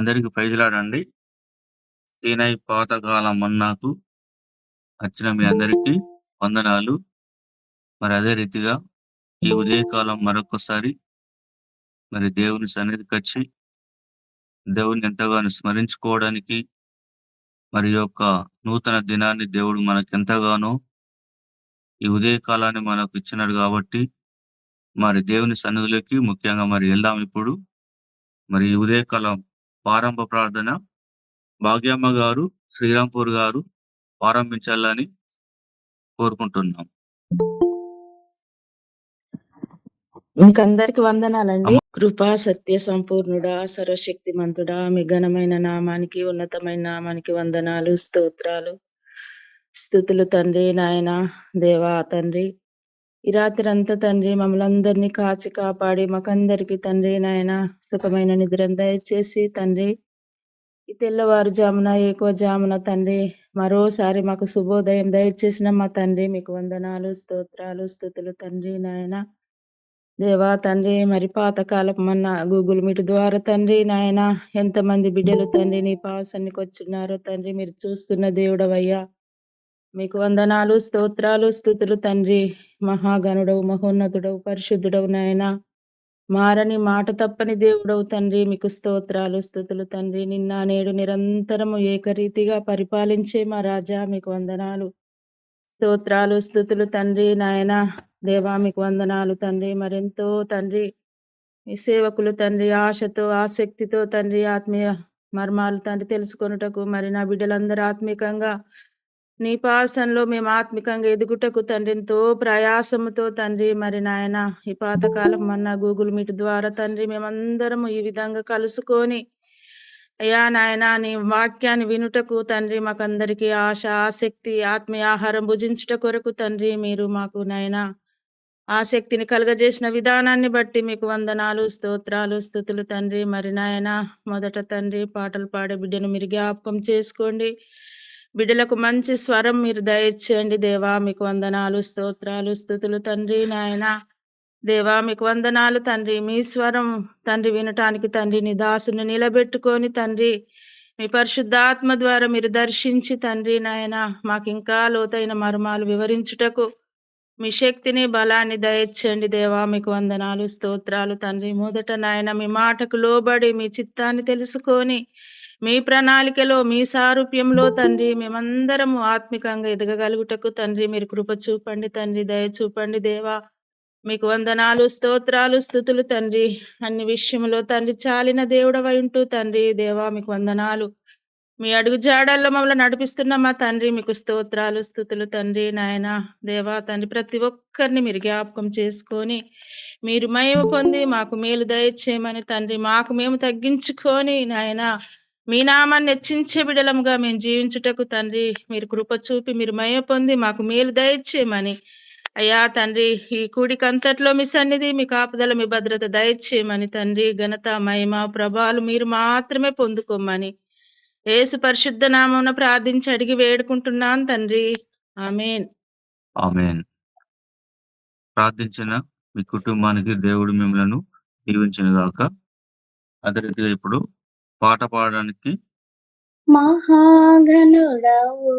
అందరికి ప్రైజ్‌లాడండి. సీనై పాతకాలం మన్నాకు వచ్చిన మీ అందరికీ వందనాలు. మరి అదే రీతిగా ఈ ఉదయకాలం మరొక్కసారి మరి దేవుని సన్నిధికొచ్చి దేవుడిని ఎంతగానో స్మరించుకోవడానికి మరి యొక్క నూతన దినాన్ని దేవుడు మనకెంతగానో ఈ ఉదయకాలాన్ని మనకు ఇచ్చినాడు కాబట్టి మరి దేవుని సన్నిధిలోకి ముఖ్యంగా మరి వెళ్దాం ఇప్పుడు. మరి ఈ ఉదయకాలం ప్రారంభ ప్రార్థన భాగ్యమ్మ గారు, శ్రీరాంపూర్ గారు ప్రారంభించాలని కోరుకుంటున్నాం. మీకందరికి వందనాలండి. కృపా సత్య సంపూర్ణుడా, సర్వశక్తిమంతుడా, మీ ఘనమైన నామానికి, ఉన్నతమైన నామానికి వందనాలు, స్తోత్రాలు, స్తుతులు తండ్రి. నాయన దేవా తండ్రి, ఈ రాత్రి అంతా తండ్రి మమ్మల్ని అందరినీ కాచి కాపాడి మాకందరికి తండ్రి నాయన సుఖమైన నిద్రను దయచేసి తండ్రి ఈ తెల్లవారుజామున ఎక్కువ జామున తండ్రి మరోసారి మాకు శుభోదయం దయచేసిన మా తండ్రి మీకు వందనాలు, స్తోత్రాలు, స్తుతులు తండ్రి. నాయన దేవా తండ్రి, మరి పాతకాలపు మన గూగుల్ మీట్ ద్వారా తండ్రి నాయన ఎంతమంది బిడ్డలు తండ్రి నీ పాసన్నికి వచ్చినారో తండ్రి మీరు చూస్తున్న దేవుడవయ్యా. మీకు వందనాలు, స్తోత్రాలు, స్తుతులు తండ్రి. మహాగణుడవు, మహోన్నతుడవు, పరిశుద్ధుడవు నాయన, మారని మాట తప్పని దేవుడవు తండ్రి. మీకు స్తోత్రాలు, స్తుతులు తండ్రి. నిన్న నేడు నిరంతరము ఏకరీతిగా పరిపాలించే మా రాజా మీకు వందనాలు, స్తోత్రాలు, స్తుతులు తండ్రి. నాయన దేవా మీకు వందనాలు తండ్రి. మరెంతో తండ్రి మీ సేవకులు తండ్రి ఆశతో ఆసక్తితో తండ్రి ఆత్మీయ మర్మాలు తండ్రి తెలుసుకొనుటకు మరి నా బిడ్డలందరూ ఆత్మీకంగా నీ పాసంలో మేము ఆత్మికంగా ఎదుగుటకు తండ్రి ఎంతో ప్రయాసముతో తండ్రి మరి నాయన ఈ పాతకాలం మన్నా గూగుల్ మీట్ ద్వారా తండ్రి మేమందరము ఈ విధంగా కలుసుకొని అయ్యా నాయన నీ వాక్యాన్ని వినుటకు తండ్రి మాకందరికి ఆశ ఆసక్తి ఆత్మీయ ఆహారం భుజించుట కొరకు తండ్రి మీరు మాకు నాయన ఆసక్తిని కలుగజేసిన విధానాన్ని బట్టి మీకు వందనాలు, స్తోత్రాలు, స్తుతులు తండ్రి. మరి నాయన మొదట తండ్రి పాటలు పాడే బిడ్డను మీరు జ్ఞాపకం చేసుకోండి. బిడ్డలకు మంచి స్వరం మీరు దయచేయండి దేవా. మీకు వందనాలు, స్తోత్రాలు, స్తుతులు తండ్రి. నాయన దేవా మీకు వందనాలు తండ్రి. మీ స్వరం తండ్రి వినటానికి తండ్రి నీ దాసుని నిలబెట్టుకొని తండ్రి మీ పరిశుద్ధాత్మ ద్వారా మీరు దర్శించి తండ్రి నాయన మాకు ఇంకా లోతైన మర్మాలు వివరించుటకు మీ శక్తిని బలాన్ని దయచేయండి దేవా. మీకు వందనాలు, స్తోత్రాలు తండ్రి. మొదట నాయన మీ మాటకు లోబడి మీ చిత్తాన్ని తెలుసుకొని మీ ప్రణాళికలో మీ సారూప్యంలో తండ్రి మేమందరము ఆత్మికంగా ఎదగగలుగుటకు తండ్రి మీరు కృప చూపండి తండ్రి, దయ చూపండి దేవా. మీకు వందనాలు, స్తోత్రాలు, స్తుతులు తండ్రి. అన్ని విషయంలో తండ్రి చాలిన దేవుడవై ఉంటూ తండ్రి దేవా మీకు వందనాలు. మీ అడుగు జాడల్లో మమ్మల్ని నడిపిస్తున్న మా తండ్రి మీకు స్తోత్రాలు, స్తుతులు తండ్రి. నాయన దేవా తండ్రి ప్రతి ఒక్కరిని మీరు జ్ఞాపకం చేసుకొని మీరు మహిమ పొంది మాకు మేలు దయచేయమని తండ్రి మాకు మేము తగ్గించుకొని నాయన మీ నామాన్ని హెచ్చించే బిడలముగా మేము జీవించుటకు తండ్రి మీరు కృప చూపి మీరు మహిమ పొంది మాకు మేలు దయచేయమని అయ్యా తండ్రి ఈ కూడికంతట్లో మీ సన్నిధి మీ కాపుదల మీ భద్రత దయచేయమని తండ్రి ఘనత మహిమ ప్రభావాలు మీరు మాత్రమే పొందుకోమని యేసు పరిశుద్ధ నామమున ప్రార్థించి అడిగి వేడుకుంటున్నాను తండ్రి, ఆమేన్. ఆమేన్. ప్రార్థించిన మీ కుటుంబానికి దేవుడు మిమ్మలను దీవించును గాక. అదే రీతిగా ఇప్పుడు పాట పాడడానికి మహాగణుడవు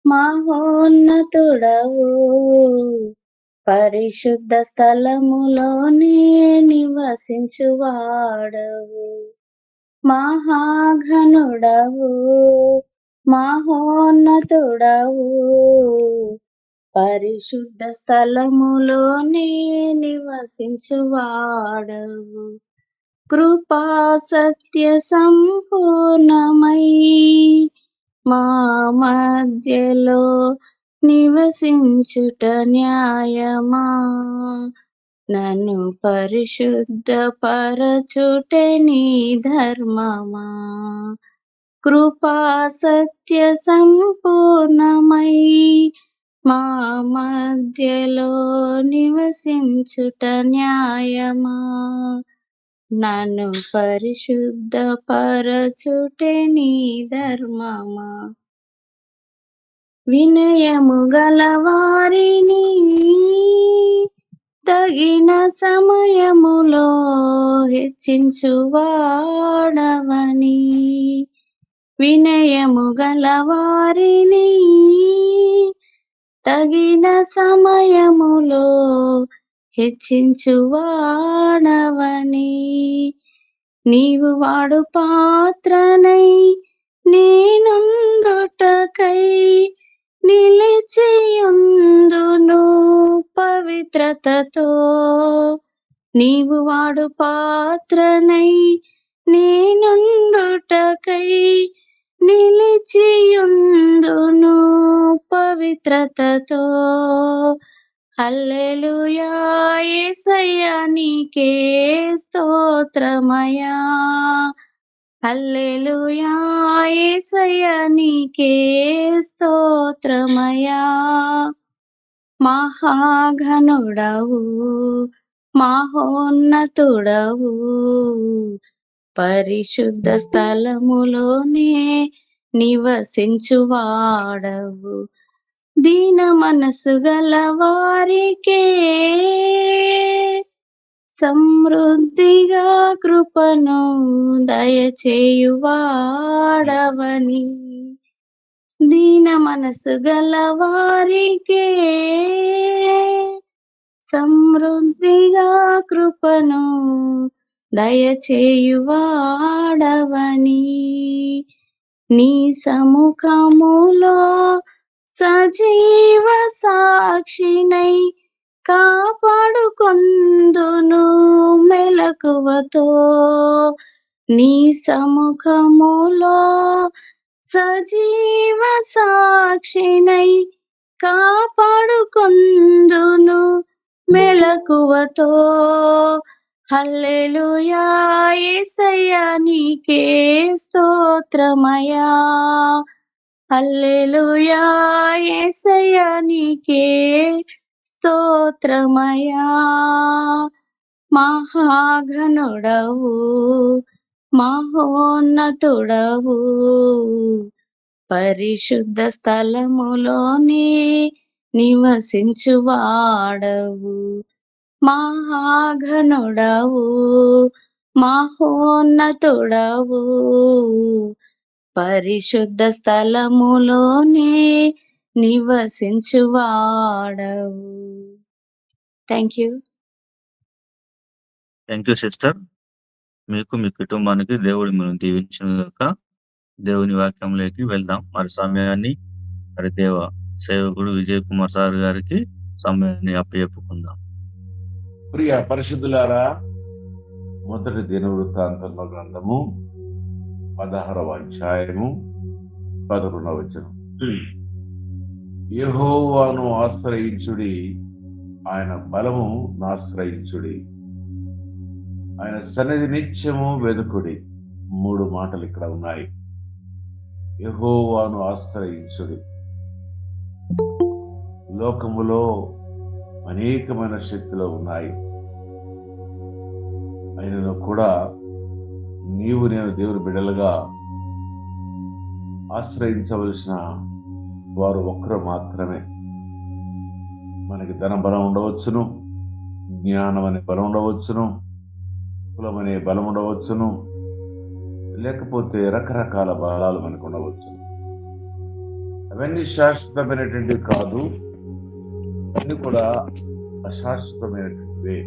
మహోన్నతుడవు పరిశుద్ధ స్థలములోనే నివసించువాడవు. మహాఘనుడవు మహోన్నతుడవు పరిశుద్ధ స్థలములోనే నివసించువాడవు. కృపా సత్య సంపూర్ణమై మా మధ్యలో నివసించుట న్యాయమా, నన్ను పరిశుద్ధ పరచుటే నీ ధర్మమా. కృపా సత్య సంపూర్ణమై మా మధ్యలో నివసించుట న్యాయమా, నన్ను పరిశుద్ధ పరచుటే నీ ధర్మమా. వినయము గల వారిని తగిన సమయములో హెచ్చించువాడవని, వినయము గలవారిని తగిన సమయములో హెచ్చించువాడవని, నీవు వాడు పాత్రనై నేనుండుటకై నిలిచియుందును పవిత్రతతో. నీవు వాడు పాత్రనై నేనుండుటకై నిలిచియుందును పవిత్రతతో. హల్లెలూయా యేసయ్యా నీకే స్తోత్రమయా, హల్లెలూయా యేసయ్యా నీకే స్తోత్రమయా. మహాఘనుడవు మహోన్నతుడవు, పరిశుద్ధ స్థలములోనే నివసించువాడవు. దీన మనసు గల వారికే సమృద్ధిగా కృపను దయచేయువాడవని, దీన మనసు గల వారికే సమృద్ధిగా కృపను దయచేయువాడవని, నీ సముఖములో సజీవ సాక్షినై కాపాడుకొందును మెలకువతో. నీ సముఖములో సజీవ సాక్షినై కాపాడుకొందును మెలకువతో. హల్లెలూయా యేసయ్యా నీకే స్తోత్రమయా, హల్లెలూయా యేసయ్యా నీకే స్తోత్రమయా. మహాఘనుడవు మహోన్నతుడవు, పరిశుద్ధ స్థలములోనే నివసించువాడవు. మహాఘనుడవు మహోన్నతుడవు, పరిశుద్ధ స్థలములోనే నివసించువాడవు. Thank you. Thank you sister. మీకు మీ కుటుంబానికి దేవుడు మిమ్మల్ని దీవించుగాక. దేవుని వాక్యంలోకి వెళ్దాం. మరి సమయాన్ని మరి దేవ సేవకుడు విజయ్ కుమార్ సార్ గారికి సమయాన్ని అప్పచెప్పుకుందాం. ప్రియ పరిశుద్ధులారా, మొదటి దినవృత్తాంతంలో గ్రంథము 16వ అధ్యాయము 11వ వచనం. యెహోవాను ఆశ్రయించుడి, ఆయన బలము నాశ్రయించుడి, ఆయన సన్నిధి నిత్యము వెదుకుడి. 3 మాటలు ఇక్కడ ఉన్నాయి. యెహోవాను ఆశ్రయించుడి. లోకములో అనేకమైన శక్తులు ఉన్నాయి, అయినను కూడా నీవు నేను దేవుని బిడ్డలుగా ఆశ్రయించవలసిన వారు ఒక్కరు మాత్రమే. మనకి ధన బలం ఉండవచ్చును, జ్ఞానం అనే బలం ఉండవచ్చును, కులం అనే బలం ఉండవచ్చును, లేకపోతే రకరకాల బలాలు మనకు ఉండవచ్చును. అవన్నీ శాశ్వతమైనటువంటివి కాదు, అన్ని కూడా అశాశ్వతమైనటువంటివే.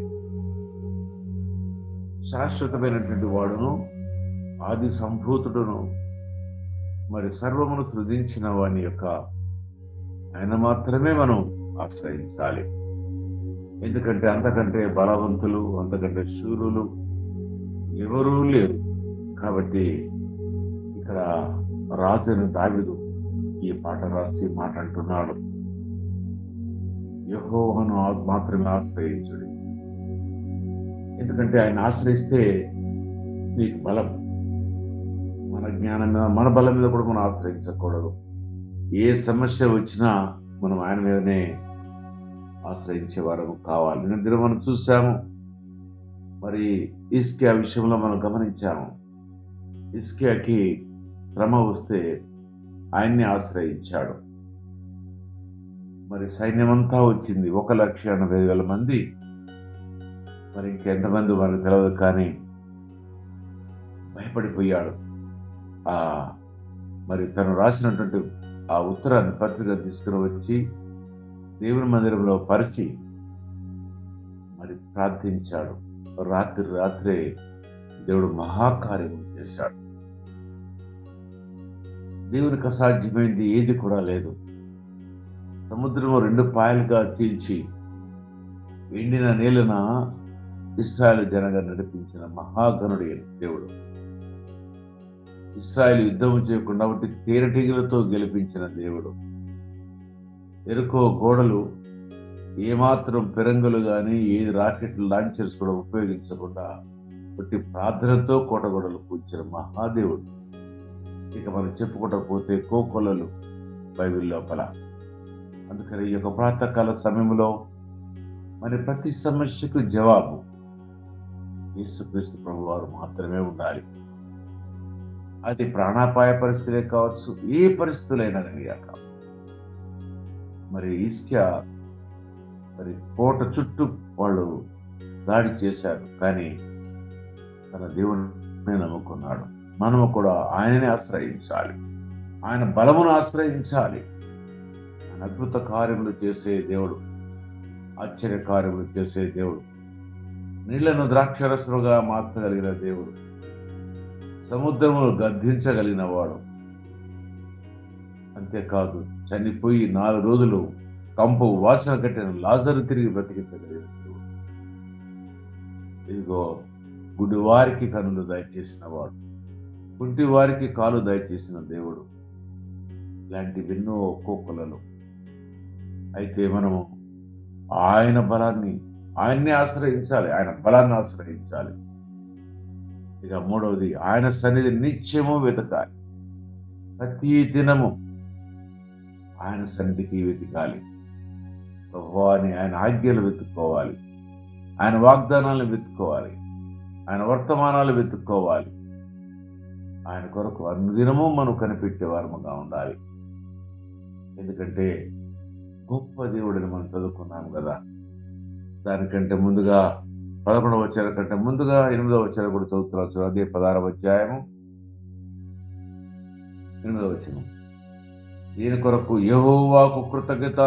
శాశ్వతమైనటువంటి వాడును, ఆది సంభూతుడును, మరి సర్వమును సృజించిన వాని యొక్క ఆయన మాత్రమే మనం ఆశ్రయించాలి. ఎందుకంటే అంతకంటే బలవంతులు, అంతకంటే శూరులు ఎవరూ లేరు. కాబట్టి ఇక్కడ రాజైన దావీదు ఈ పాట రాసి మాట్లాడుతున్నాడు, యెహోవాను మాత్రమే ఆశ్రయించుడి. ఎందుకంటే ఆయన ఆశ్రయిస్తే నీకు బలం. మన జ్ఞానం మీద, మన బలం మీద కూడా మనం ఆశ్రయించకూడదు. ఏ సమస్య వచ్చినా మనం ఆయన మీదనే ఆశ్రయించే వారు కావాలి. నిన్న మనం చూసాము, మరి హిజ్కియా విషయంలో మనం గమనించాము. హిజ్కియాకి శ్రమ వస్తే ఆయన్ని ఆశ్రయించాడు. మరి సైన్యమంతా వచ్చింది, 1,80,000 మంది మరి ఇంకెంతమంది మనకు తెలియదు, కానీ భయపడిపోయాడు. ఆ మరి తను రాసినటువంటి ఆ ఉత్తరాన్ని పత్రిక తీసుకుని వచ్చి దేవుని మందిరంలో పరిచి మరి ప్రార్థించాడు. రాత్రే దేవుడు మహాకార్యం చేశాడు. దేవునికి అసాధ్యమైంది ఏది కూడా లేదు. సముద్రము 2 పాయలుగా చీల్చి ఎండిన నేలన ఇశ్రాయేలు జనగా నడిపించిన మహాగణుడు దేవుడు. ఇశ్రాయేలు యుద్ధం చేయకుండా ఒకటి తేనెటీగలతో గెలిపించిన దేవుడు. ఎరుకో గోడలు ఏమాత్రం పెరంగులు కానీ ఏ రాకెట్ లాంచర్స్ కూడా ఉపయోగించకుండా ఒకటి ప్రార్థనతో కోటగోడలు కూర్చిన మహాదేవుడు. ఇక మనం చెప్పుకుంటూ పోతే కోకొలలు బైబిల్ లోపల. అందుకని ఈ యొక్క ప్రాతకాల సమయంలో మరి ప్రతి సమస్యకు జవాబు యేసుక్రీస్తు ప్రభువారు మాత్రమే ఉండాలి. అది ప్రాణాపాయ పరిస్థితులే కావచ్చు, ఏ పరిస్థితులైనా కాక. మరి ఇస్కియా మరి కోట చుట్టూ వాళ్ళు దాడి చేశారు, కానీ తన దేవుడిని నమ్ముకున్నాడు. మనము కూడా ఆయననే ఆశ్రయించాలి, ఆయన బలమును ఆశ్రయించాలి. ఆయన అద్భుత కార్యములు చేసే దేవుడు, ఆశ్చర్య కార్యములు చేసే దేవుడు, నీళ్లను ద్రాక్షరసముగా మార్చగలిగిన దేవుడు, సముద్రమును గద్దించగలిగిన వాడు. అంతేకాదు, చనిపోయి 4 రోజులు కంపు వాసన కట్టిన లాజరు తిరిగి బ్రతికించగలిగిన దేవుడు. ఇదిగో గుడి వారికి కనులు దయచేసిన వాడు, కుంటి వారికి కాలు దయచేసిన దేవుడు. ఇలాంటివెన్నో ఒక్కొక్కలలో. అయితే మనము ఆయన బలాన్ని, ఆయన్ని ఆశ్రయించాలి, ఆయన బలాన్ని ఆశ్రయించాలి. ఇక 3వది, ఆయన సన్నిధి నిత్యము వెతకాలి. ప్రతి దినము ఆయన సన్నిధికి వెతకాలి. ప్రభువాని ఆయన ఆజ్ఞలు వెతుక్కోవాలి, ఆయన వాగ్దానాలను వెతుక్కోవాలి, ఆయన వర్తమానాలు వెతుక్కోవాలి. ఆయన కొరకు అనుదినము మనం కనిపెట్టే వారముగా ఉండాలి. ఎందుకంటే గొప్ప దేవుడిని మనం చదువుకున్నాం కదా. దానికంటే ముందుగా 11వ వచనం కంటే ముందుగా 8వ వచనం కూడా చదువుతున్నాం. అదే 16వ అధ్యాయము 8వ వచనం. దీని కొరకు యెహోవాకు కృతజ్ఞత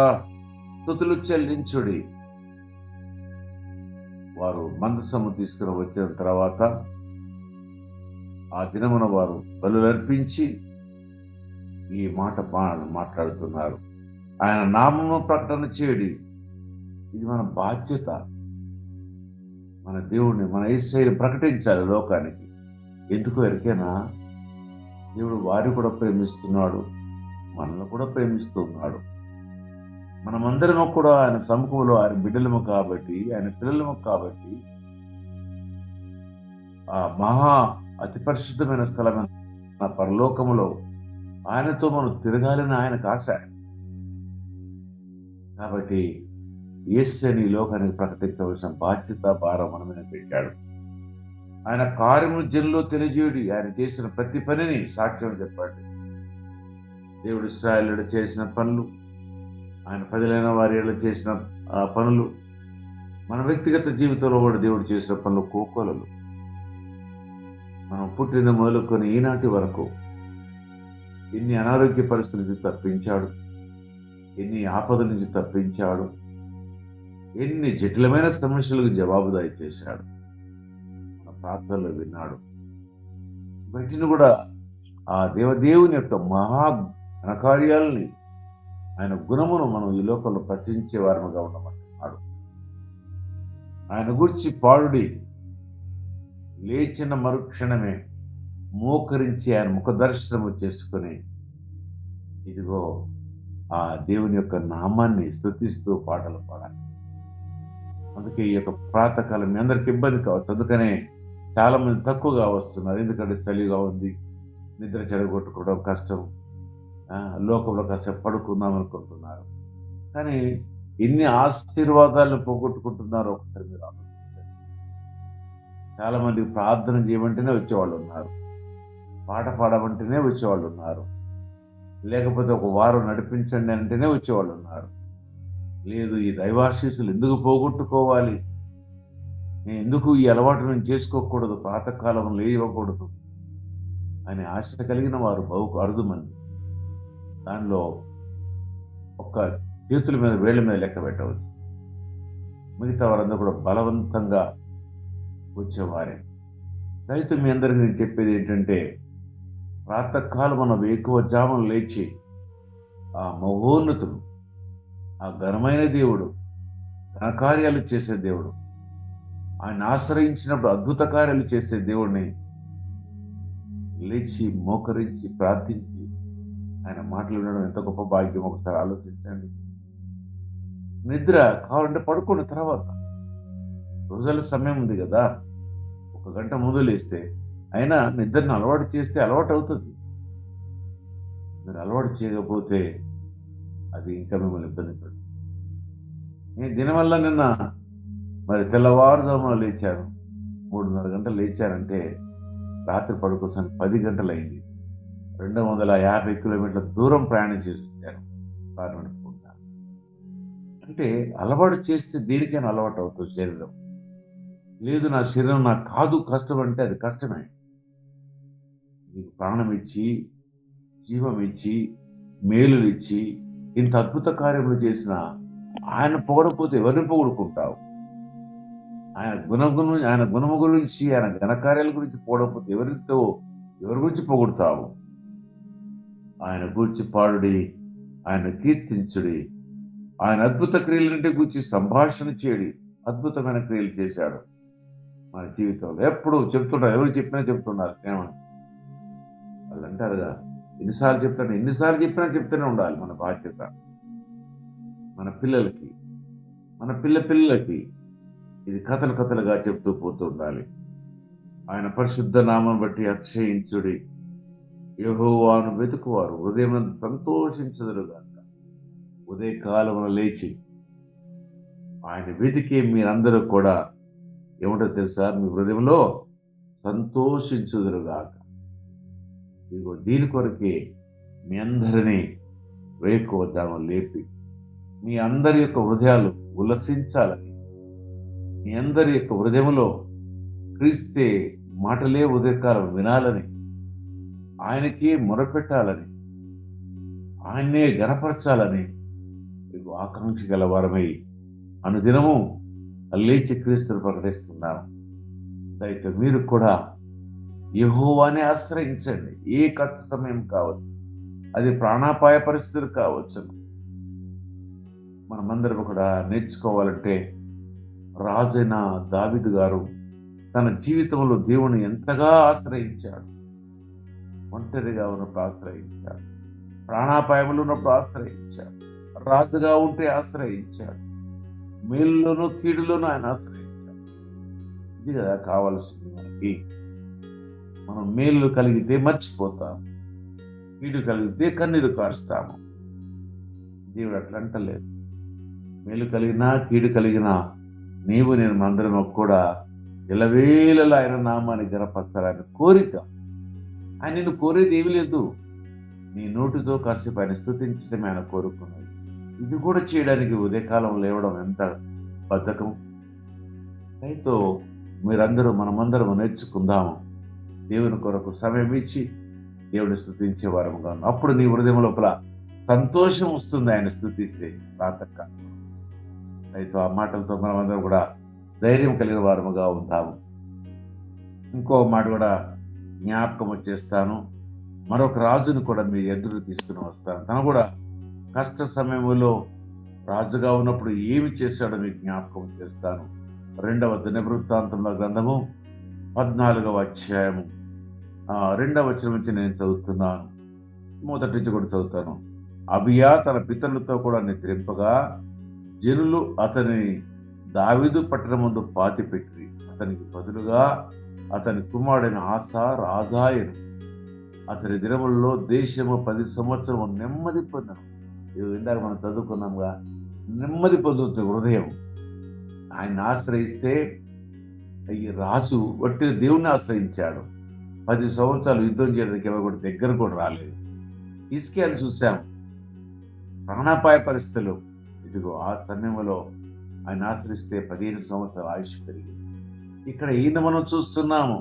స్తుతులు చెల్లించుడి. వారు మందసము తీసుకుని వచ్చిన తర్వాత ఆ దినమున వారు బలులర్పించి ఈ మాట మాట్లాడుతున్నారు. ఆయన నామము ప్రకటన చేయడి. ఇది మన బాధ్యత. మన దేవుడిని, మన యేసయ్యను ప్రకటించాలి లోకానికి. ఎందుకు ఎరికేనా? దేవుడు వారిని కూడా ప్రేమిస్తున్నాడు, మనల్ని కూడా ప్రేమిస్తున్నాడు. మనమందరం కూడా ఆయన సముఖంలో ఆయన బిడ్డలము కాబట్టి, ఆయన పిల్లలము కాబట్టి, ఆ మహా అతి పరిశుద్ధమైన స్థలమైన పరలోకములో ఆయనతో మనం తిరగాలని ఆయనకు ఆశ. కాబట్టి యేసుని లోకానికి ప్రకటించవలసిన బాధ్యత, భారం మన మీద పెట్టాడు. ఆయన కార్యములు జనుల్లో తెలియజేయుడి. ఆయన చేసిన ప్రతి పనిని సాక్ష్యం చెప్పండి. దేవుడు ఇశ్రాయేలు చేసిన పనులు, ఆయన ప్రజలైన వారి చేసిన పనులు, మన వ్యక్తిగత జీవితంలో కూడా దేవుడు చేసిన పనులు కోకోలలు. మనం పుట్టిన మొదలుకొని ఈనాటి వరకు ఎన్ని అనారోగ్య పరిస్థితుల నుంచి తప్పించాడు, ఎన్ని ఆపద నుంచి తప్పించాడు, ఎన్ని జటిలమైన సమస్యలకు జవాబుదారి చేశాడు. మన ప్రార్థనలు విన్నాడు. వీటిని కూడా ఆ దేవదేవుని యొక్క మహా ఘనకార్యాలని, ఆయన గుణమును మనం ఈ లోకంలో ప్రచురించే వారముగా ఉండమంటున్నాడు. ఆయన గురించి పాడుడి. లేచిన మరుక్షణమే మోకరించి ఆయన ముఖ దర్శనము చేసుకుని ఇదిగో ఆ దేవుని యొక్క నామాన్ని స్తుతిస్తూ పాటలు పాడాలి. అందుకే ఈ యొక్క ప్రాతకాలం మీ అందరికి ఇబ్బంది కావచ్చు. అందుకనే చాలా మంది తక్కువగా వస్తున్నారు. ఎందుకంటే చలిగా ఉంది, నిద్ర చెడగొట్టుకోవడం కష్టం, లోకంలో కాసేపు పడుకుందాం అనుకుంటున్నారు. కానీ ఎన్ని ఆశీర్వాదాలను పోగొట్టుకుంటున్నారో ఒకసారి మీరు ఆలోచించండి. చాలా మంది ప్రార్థన చేయమంటేనే వచ్చేవాళ్ళు ఉన్నారు, పాట పాడమంటేనే వచ్చేవాళ్ళు ఉన్నారు, లేకపోతే ఒక వారం నడిపించండి అంటేనే వచ్చేవాళ్ళు ఉన్నారు. లేదు, ఈ దైవాశీస్సులు ఎందుకు పోగొట్టుకోవాలి, నేను ఎందుకు ఈ అలవాటు నేను చేసుకోకూడదు, పాతకాలం లేవకూడదు అనే ఆశ కలిగిన వారు బహు అరుదు మంది. దానిలో ఒక్క చేతుల మీద వేళ్ల మీద లెక్క పెట్టవచ్చు. మిగతా వారందరూ కూడా బలవంతంగా వచ్చేవారే. దయతో మీ అందరికీ నేను చెప్పేది ఏంటంటే, ప్రాతకాలం మన వేకువజామున లేచి ఆ మహోన్నతుడు, ఆ ఘనమైన దేవుడు, ఘనకార్యాలు చేసే దేవుడు, ఆయన ఆశ్రయించినప్పుడు అద్భుత కార్యాలు చేసే దేవుడిని లేచి మోకరించి ప్రార్థించి ఆయన మాటలు వినడం ఎంత గొప్ప భాగ్యం. ఒకసారి ఆలోచించండి. నిద్ర కావాలంటే పడుకోండి, తర్వాత రోజుల సమయం ఉంది కదా, 1 గంట ముందు లేస్తే అయినా నిద్రను అలవాటు చేస్తే అలవాటు అవుతుంది. మీరు అలవాటు చేయకపోతే అది ఇంకా మిమ్మల్ని ఇబ్బంది పెడుతుంది. నేను దీనివల్ల నిన్న మరి తెల్లవారుజామున లేచాను, 3:30 గంటలు లేచానంటే రాత్రి పడుకోసానికి 10 గంటలు అయింది. 250 కిలోమీటర్ల దూరం ప్రయాణం చేసి వచ్చాను కారు నడుపుకుంటా. అంటే అలవాటు చేస్తే దేనికైనా అలవాటు అవుతుంది శరీరం. లేదు నా శరీరం నాకు కాదు కష్టం అంటే అది కష్టమే. నీకు ప్రాణం ఇచ్చి, జీవం ఇచ్చి, మేలులు ఇచ్చి, ఇంత అద్భుత కార్యములు చేసిన ఆయన పొగడకపోతే ఎవరిని పొగుడుకుంటావు? ఆయన గుణము గురించి, ఆయన ఘనకార్యాల గురించి పొగడకపోతే ఎవరి గురించి పొగుడుతావు? ఆయన గూర్చి పాడుడి, ఆయన కీర్తించుడి, ఆయన అద్భుత క్రియలంటే గూర్చి సంభాషణ చేయడి. అద్భుతమైన క్రియలు చేశాడు మన జీవితంలో. ఎప్పుడు చెప్తున్నారు, ఎవరు చెప్పినా చెప్తున్నారు. ఏమని వాళ్ళు అంటారుగా, ఎన్నిసార్లు చెప్పినా చెప్తూనే ఉండాలి. మన బాధ్యత మన పిల్లలకి, మన పిల్లలకి ఇది కథలుగా చెప్తూ పోతూ ఉండాలి. ఆయన పరిశుద్ధ నామం బట్టి అతిశయించుడి, యెహోవాను వెతుకువారు హృదయం సంతోషించుదురుగాక. ఉదయకాలమున లేచి ఆయన వెతికే మీరందరూ కూడా ఏమిటో తెలుసా, మీ హృదయంలో సంతోషించుదురుగాక. ఇదిగో దీని కొరకే మీ అందరినీ వేకువజామున లేపి మీ అందరి యొక్క హృదయాలు ఉల్లసించాలని, మీ అందరి యొక్క హృదయంలో క్రీస్తే మాటలే ఉదయకాలం వినాలని, ఆయనకే మొరపెట్టాలని, ఆయన్నే గణపరచాలని మీకు ఆకాంక్ష గల వారమై అనుదినము లేచి క్రీస్తును ప్రకటిస్తున్నాను. దయతో మీరు కూడా యెహోవానే ఆశ్రయించండి. ఏ కష్ట సమయం కావచ్చు, అది ప్రాణాపాయ పరిస్థితులు కావచ్చు. మనమందరం కూడా నేర్చుకోవాలంటే, రాజైన దావీదు గారు తన జీవితంలో దేవుని ఎంతగా ఆశ్రయించాడు. ఒంటరిగా ఉన్నప్పుడు ఆశ్రయించాడు, ప్రాణాపాయములు ఉన్నప్పుడు ఆశ్రయించాడు, రాజుగా ఉంటే ఆశ్రయించాడు, మేలులోనూ కీడులోనూ ఆయన ఆశ్రయించాడు. ఇది కదా కావాల్సింది మనకి. మనం మేలు కలిగితే మర్చిపోతాం, కీడు కలిగితే కన్నీరు కారుస్తాము. దేవుడు అట్లా అంటలేదు. మేలు కలిగినా కీడు కలిగినా నీవు నేను మందరం కూడా ఎలవేళలా ఆయన నామాన్ని గనపరచాలని కోరిక. ఆయన నిన్ను కోరేది ఏమి లేదు, నీ నోటితో కాసేపు ఆయన స్తుతించడమే ఆయన కోరుకున్నది. ఇది కూడా చేయడానికి ఉదయకాలం లేవడం ఎంత బద్ధకం. అయితే మీరందరూ మనమందరం నేర్చుకుందాము. దేవుని కొరకు సమయం ఇచ్చి దేవుని స్తుతించే వారముగా. అప్పుడు నీ హృదయం లోపల సంతోషం వస్తుంది ఆయన స్తుతిస్తే ప్రాతకాలం. అయితే ఆ మాటలతో మనమందరం కూడా ధైర్యం కలిగిన వారముగా ఉంటాము. ఇంకో మాట కూడా జ్ఞాపకం వచ్చేస్తాను. మరొక రాజును కూడా మీ ఎదురు తీసుకుని వస్తాను. తను కూడా కష్ట సమయంలో రాజుగా ఉన్నప్పుడు ఏమి చేశాడో మీకు జ్ఞాపకం చేస్తాను. 2వ దినవృత్తాంతముల గ్రంథము 14వ అధ్యాయము 2వ వచనం నుంచి నేను చదువుతున్నాను. మొదటి నుంచి కూడా చదువుతాను. అబియా తన పితరులతో కూడా నిద్రింపగా జనులు అతని దావీదు పట్టణం ముందు పాతిపెట్టి అతనికి బదులుగా అతని కుమారుడైన ఆసా రాజాయను. అతని దినములలో దేశము 10 సంవత్సరము నెమ్మది పొందను. ఇందాక మనం చదువుకున్నాముగా, నెమ్మది పొందుతుంది హృదయం. ఆయన ఆశ్రయిస్తే ఈ రాజు వట్టి దేవుణ్ణి ఆశ్రయించాడు. 10 సంవత్సరాలు యుద్ధం చేయడానికి ఎవరు కూడా దగ్గర కూడా రాలేదు. హిజ్కియాను చూశాం, ప్రాణాపాయ పరిస్థితులు. ఇదిగో ఆ సమయంలో ఆయన ఆశ్రయిస్తే 15 సంవత్సరాల ఆయుష్ పెరిగింది. ఇక్కడ ఈయన మనం చూస్తున్నాము.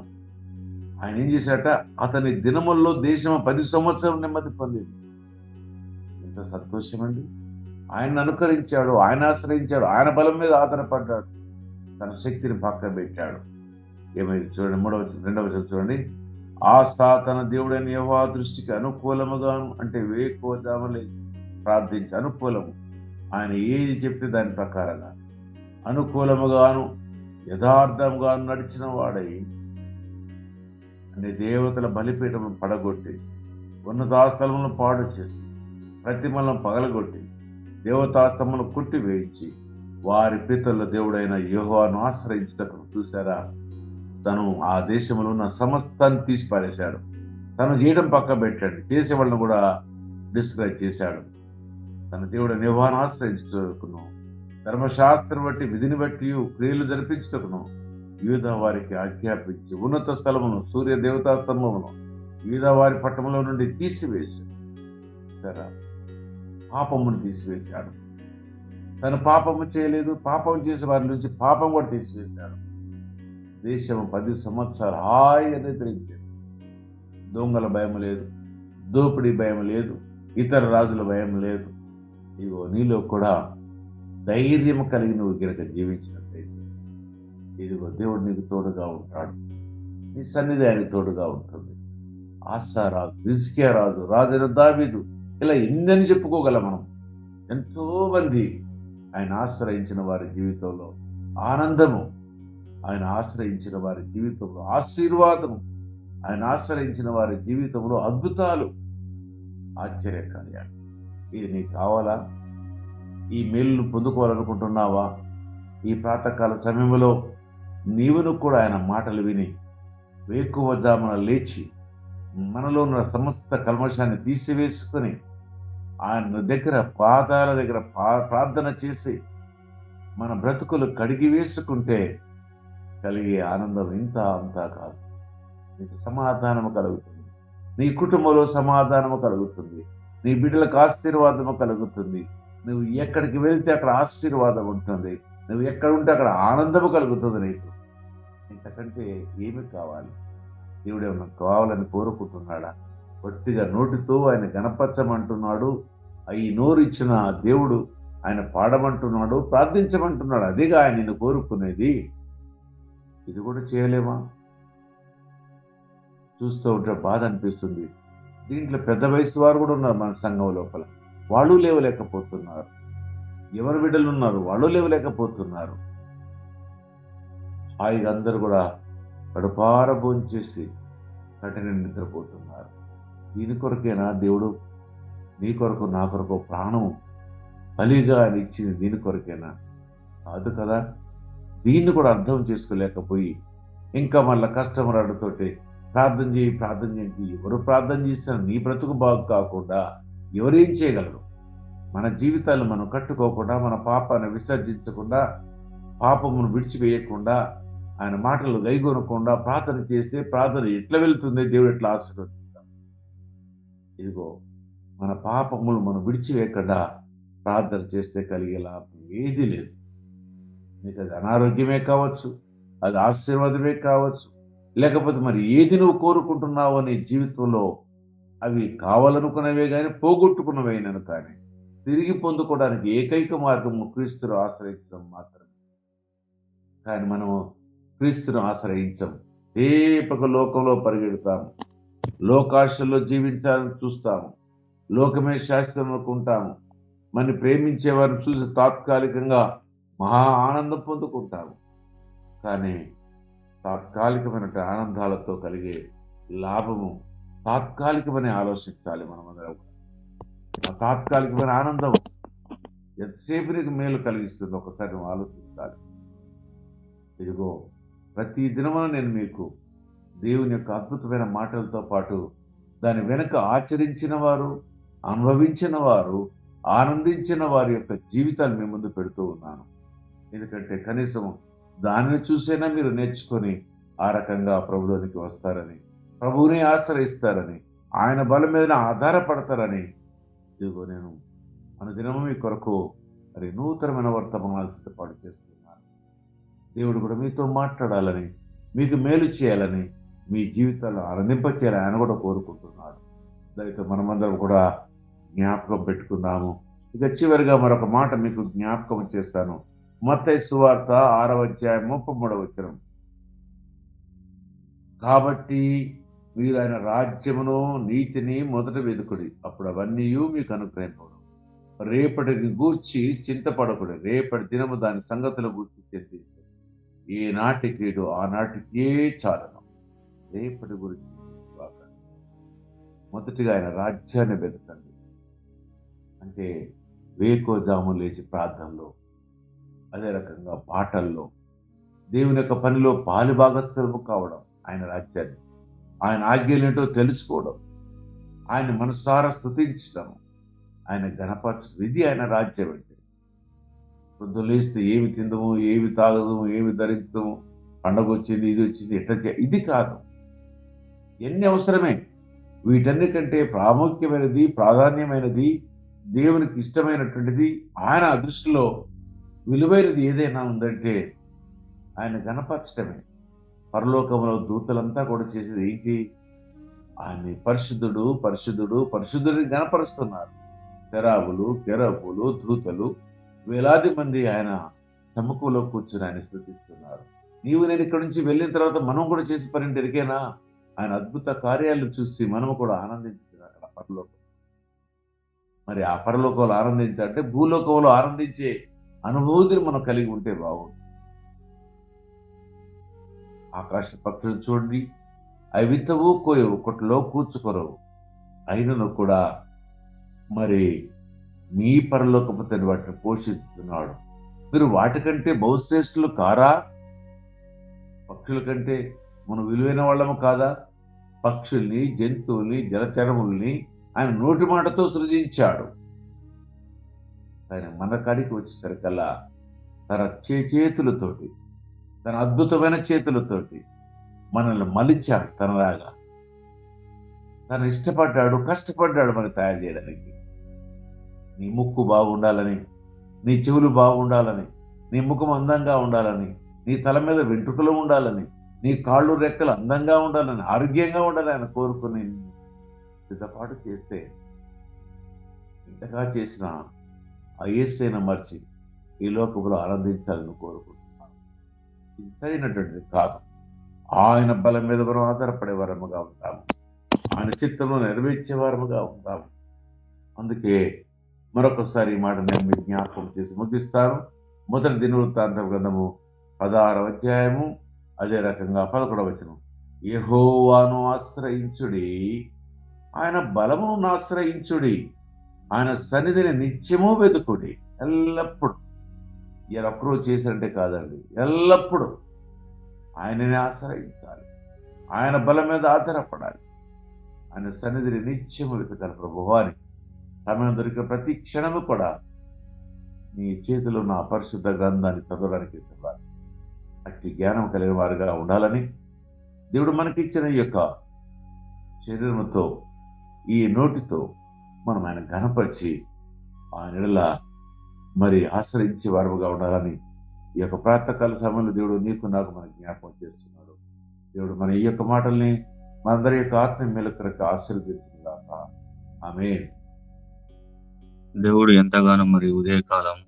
ఆయన ఏం చేశాట, అతని దినముల్లో దేశం 10 సంవత్సరం నెమ్మది పొందింది. ఎంత సంతోషం అండి. ఆయన అనుకరించాడు, ఆయన ఆశ్రయించాడు, ఆయన బలం మీద ఆధారపడ్డాడు, తన శక్తిని పక్కన పెట్టాడు. ఏమైంది చూడండి, 2వ వచనం చూడండి. ఆసా తన దేవుడైన యెహోవా దృష్టికి అనుకూలముగాను, అంటే వేకువజామున ప్రార్థించి అనుకూలము, ఆయన ఏది చెప్తే దాని ప్రకారంగా అనుకూలముగాను యథార్థముగాను నడిచిన వాడై, అంటే దేవతల బలిపీఠమును పడగొట్టి ఉన్నతాస్థలములను పాడు చేసి ప్రతిమలను పగలగొట్టి దేవతాస్తములను కుట్టి వేయించి వారి పితరుల దేవుడైన యెహోవాను ఆశ్రయించుటకు, చూసారా, తను ఆ దేశంలో ఉన్న సమస్తాన్ని తీసి పారేశాడు. తను చేయడం పక్క పెట్టాడు, చేసేవాళ్ళను కూడా డిస్కరేజ్ చేశాడు. తన దేవుడైన యెహోవాను ఆశ్రయించుటకును ధర్మశాస్త్రం బట్టి విధిని బట్టి క్రియలు జరిపించుటకును యూదా వారికి ఆజ్ఞాపించి ఉన్నత స్థలమును సూర్య దేవతా స్తంభమును యూదా వారి పట్టణంలో నుండి తీసివేశాడు. సరే, పాపమును తీసివేశాడు. తను పాపము చేయలేదు, పాపం చేసే వారి నుంచి పాపం కూడా తీసివేశాడు. దేశం 10 సంవత్సరాలు హాయిగా నిద్రించాడు. దొంగల భయం లేదు, దోపిడీ భయం లేదు, ఇతర రాజుల భయం లేదు. ఇగో నీలో కూడా ధైర్యం కలిగి నువ్వు గినక జీవించినట్లయితే, ఇదిగో దేవుడు నీకు తోడుగా ఉంటాడు. నీ సన్నిధి ఆయనకు తోడుగా ఉంటుంది. ఆసా రాజు, హిజ్కియా రాజు, రాజైన దావీదు, ఇలా ఎన్నని చెప్పుకోగలం మనం. ఎంతో మంది ఆయన ఆశ్రయించిన వారి జీవితంలో ఆనందము, ఆయన ఆశ్రయించిన వారి జీవితంలో ఆశీర్వాదము, ఆయన ఆశ్రయించిన వారి జీవితంలో అద్భుతాలు, ఆశ్చర్యకార్యాలు. ఇది నీకు కావాలా? ఈ మేలును పొందుకోవాలనుకుంటున్నావా? ఈ ప్రాతకాల సమయంలో నీవును కూడా ఆయన మాటలు విని వేకువజామున లేచి మనలో ఉన్న సమస్త కల్మషాన్ని తీసివేసుకొని ఆయన దగ్గర పాదాల దగ్గర ప్రార్థన చేసి మన బ్రతుకులు కడిగి వేసుకుంటే కలిగే ఆనందం ఇంత అంతా కాదు. నీకు సమాధానము కలుగుతుంది, నీ కుటుంబంలో సమాధానము కలుగుతుంది, నీ బిడ్డలకు ఆశీర్వాదము కలుగుతుంది. నువ్వు ఎక్కడికి వెళ్తే అక్కడ ఆశీర్వాదం ఉంటుంది, నువ్వు ఎక్కడ ఉంటే అక్కడ ఆనందము కలుగుతుంది. నీకు ఇంతకంటే ఏమి కావాలి? దేవుడు ఏమన్నా కావాలని కోరుకుంటున్నాడా? గట్టిగా నోటితో ఆయన గణపరచమంటున్నాడు. ఈ నోరు ఇచ్చిన దేవుడు ఆయన పాడమంటున్నాడు, ప్రార్థించమంటున్నాడు. అదిగా ఆయన నిన్ను కోరుకునేది. ఇది కూడా చేయలేమా? చూస్తూ ఉంటే బాధ అనిపిస్తుంది. దీంట్లో పెద్ద వయసు వారు కూడా ఉన్నారు మన సంఘం లోపల, వాళ్ళు లేవలేకపోతున్నారు. ఎవరి బిడ్డలు ఉన్నారు, వాళ్ళు లేవలేకపోతున్నారు. హాయిగా అందరూ కూడా కడుపార భోంచేసి కఠిన నిద్రపోతున్నారు. దీని కొరకేనా దేవుడు నీ కొరకు నా కొరకు ప్రాణం బలిగా ఇచ్చింది? దీని కొరకేనా? కాదు కదా. దీన్ని కూడా అర్థం చేసుకోలేకపోయి ఇంకా మళ్ళీ కస్టమర్ అడుగుతోటి ప్రార్థన చేయండి. ఎవరు ప్రార్థన చేసినా నీ బ్రతుకు బాగు కాకుండా ఎవరేం చేయగలరు? మన జీవితాలు మనం కట్టుకోకుండా, మన పాపాన్ని విసర్జించకుండా, పాపమును విడిచివేయకుండా, ఆయన మాటలు గైగొనకుండా ప్రార్థన చేస్తే ప్రార్థన ఎట్లా వెళ్తుంది? దేవుడు ఎట్లా ఆశీర్వదిస్తాడు? ఇదిగో మన పాపములు మనం విడిచివేయకుండా ప్రార్థన చేస్తే కలిగే లాభం ఏది లేదు. నీకు అది అనారోగ్యమే కావచ్చు, అది ఆశీర్వాదమే కావచ్చు, లేకపోతే మరి ఏది నువ్వు కోరుకుంటున్నావో నీ జీవితంలో అవి కావాలనుకున్నవే కానీ పోగొట్టుకున్నవేనను కానీ తిరిగి పొందుకోవడానికి ఏకైక మార్గము క్రీస్తును ఆశ్రయించడం మాత్రమే. కానీ మనము క్రీస్తును ఆశ్రయించం. ఏపక లోకంలో పరిగెడతాము, లోకాశల్లో జీవించాలని చూస్తాము, లోకమే శాశ్వతం అనుకుంటాము. మన ప్రేమించే వారిని చూసి తాత్కాలికంగా మహా ఆనందం పొందుకుంటాము. కానీ తాత్కాలికమైన ఆనందాలతో కలిగే లాభము తాత్కాలికమని ఆలోచించాలి. మనమందరం ఆ తాత్కాలికమైన ఆనందం ఎంతసేపు నీకు మేలు కలిగిస్తుంది ఒకసారి నువ్వు ఆలోచించాలి. ఇదిగో ప్రతి దినమున నేను మీకు దేవుని యొక్క అద్భుతమైన మాటలతో పాటు దాని వెనుక ఆచరించిన వారు, అనుభవించిన వారు, ఆనందించిన వారి యొక్క జీవితాలు మీ ముందు పెడుతూ ఉన్నాను. ఎందుకంటే కనీసం దానిని చూసైనా మీరు నేర్చుకొని ఆ రకంగా ప్రభువులోనికి వస్తారని, ప్రభువుని ఆశ్రయిస్తారని, ఆయన బలం మీద ఆధారపడతారని ఇదిగో నేను అనుదినము మీ కొరకు మరి నూతనమైన వర్తమానాలు సిద్ధపాటు చేస్తున్నాను. దేవుడు కూడా మీతో మాట్లాడాలని, మీకు మేలు చేయాలని, మీ జీవితాల్లో ఆనందింపచేయాలని ఆయన కూడా కోరుకుంటున్నాడు. దయతో మనమందరం కూడా జ్ఞాపకం పెట్టుకుందాము. ఇక చివరిగా మరొక మాట మీకు జ్ఞాపకం చేస్తాను. మత్తయి సువార్త 6వ అధ్యాయం 33వ వచనం. కాబట్టి మీరు ఆయన రాజ్యమును నీతిని మొదట వెదుకుడి, అప్పుడు అవన్నీ మీకు అనుగ్రహింపబడు. రేపటిని గూర్చి చింతపడకుడి, రేపటి దినము దాని సంగతుల గూర్చి చింతించండి. ఏ నాటికీడు ఆనాటికే చాలను. రేపటి గురించి మొదటిగా ఆయన రాజ్యాన్ని వెతకండి. అంటే వేకోజాము లేచి ప్రార్థనలో, అదే రకంగా పాటల్లో, దేవుని యొక్క పనిలో పాలు భాగస్థులము కావడం, ఆయన రాజ్యాన్ని, ఆయన ఆజ్ఞలేంటో తెలుసుకోవడం, ఆయన మనసారా స్తుతించడం, ఆయన గణపరచడం, ఇది ఆయన రాజ్యం. అంటే పొద్దున లేస్తే ఏమి తిందము, ఏమి తాగదము, ఏమి ధరించదము, పండగ వచ్చింది, ఇది వచ్చింది, ఎట్లా ఇది కాదు. ఎన్ని అవసరమే, వీటన్నికంటే ప్రాముఖ్యమైనది, ప్రాధాన్యమైనది, దేవునికి ఇష్టమైనటువంటిది, ఆయన దృష్టిలో విలువైనది ఏదైనా ఉందంటే ఆయన గణపరచడమే. పరలోకంలో దూతలంతా కూడా చేసేది ఏంటి? ఆయన పరిశుద్ధుడు పరిశుద్ధుడు పరిశుద్ధుడిని గణపరుస్తున్నారు. శరాబులు, కెరూబులు, దూతలు వేలాది మంది ఆయన సముఖంలో కూర్చుని ఆయన స్తుతిస్తున్నారు. నీవు నేను ఇక్కడి నుంచి వెళ్ళిన తర్వాత మనం కూడా చేసే పని ఎరికేనా? ఆయన అద్భుత కార్యాలను చూసి మనము కూడా ఆనందించాలి అక్కడ పరలోకం. మరి ఆ పరలోకంలో ఆనందించాలంటే భూలోకంలో ఆనందించే అనుభూతిని మనం కలిగి ఉంటే బాగుంది. ఆకాశ పక్షులు చూడండి, అవి విత్తవు, కోయవు, కొట్టలో కూర్చుకోరవు, అయినను కూడా మరి మీ పరలోకపు తండ్రి వాటిని పోషిస్తున్నాడు. మీరు వాటికంటే బహుశ్రేష్ఠులు కారా? పక్షుల కంటే మనం విలువైన వాళ్ళము కాదా? పక్షుల్ని, జంతువుల్ని, జలచరముల్ని ఆయన నోటి మాటతో సృజించాడు. ఆయన మన కాడికి వచ్చేసరికల్లా తన చేతులతోటి, తన అద్భుతమైన చేతులతోటి మనల్ని మలిచాడు. తనలాగా తను ఇష్టపడ్డాడు, కష్టపడ్డాడు మనకి తయారు చేయడానికి. నీ ముక్కు బాగుండాలని, నీ చెవులు బాగుండాలని, నీ ముఖం అందంగా ఉండాలని, నీ తల మీద వెంట్రుకలు ఉండాలని, నీ కాళ్ళు రెక్కలు అందంగా ఉండాలని, ఆరోగ్యంగా ఉండాలని ఆయన కోరుకుని సిద్ధపాటు చేస్తే, ఇంతగా చేసిన ఆ యేసయ్యను మర్చి ఈ లోకంలో ఆనందించాలని కోరుకుంటున్నాను. ఇది సరైనటువంటిది కాదు. ఆయన బలం మీద మనం ఆధారపడే వారముగా ఉంటాము, ఆయన చిత్తంలో నెరవేర్చే వారముగా ఉంటాము. అందుకే మరొకసారి ఈ మాట నేను మీకు జ్ఞాపకం చేసి ముగిస్తాను. మొదటి దినవృత్తాంత గ్రంథము 16వ అధ్యాయము, అదే రకంగా 11వ వచనం. యెహోవాను ఆశ్రయించుడి, ఆయన బలమును ఆశ్రయించుడి, ఆయన సన్నిధిని నిత్యము వెతుకుడి. ఎల్లప్పుడు, ఇలా ఒక్కరోజు చేశారంటే కాదండి, ఎల్లప్పుడు ఆయనని ఆశ్రయించాలి, ఆయన బలం మీద ఆధారపడాలి, ఆయన సన్నిధిని నిత్యము వెతకాలి. ప్రభువాని సమయం దొరికిన ప్రతి క్షణము కూడా నీ చేతిలో ఉన్న పరిశుద్ధ గ్రంథాన్ని చదవడానికి ఇవ్వాలి. అట్టి జ్ఞానం కలిగిన వారుగా ఉండాలని దేవుడు మనకిచ్చిన ఈ యొక్క శరీరంతో, ఈ నోటితో మనం ఆయన ఘనపరిచి ఆయన ఎడల మరి ఆశ్రయించే వారుగా ఉండాలని ఈ యొక్క ప్రాతకాల సమయంలో దేవుడు నీకు నాకు మన జ్ఞాపకం చేస్తున్నాడు. దేవుడు మన ఈ యొక్క మాటల్ని మనందరి యొక్క ఆత్మ మేలుకరకు ఆశీర్వదించుగాక. ఆమేన్. దేవుడు ఎంతగానో మరి ఉదయకాలం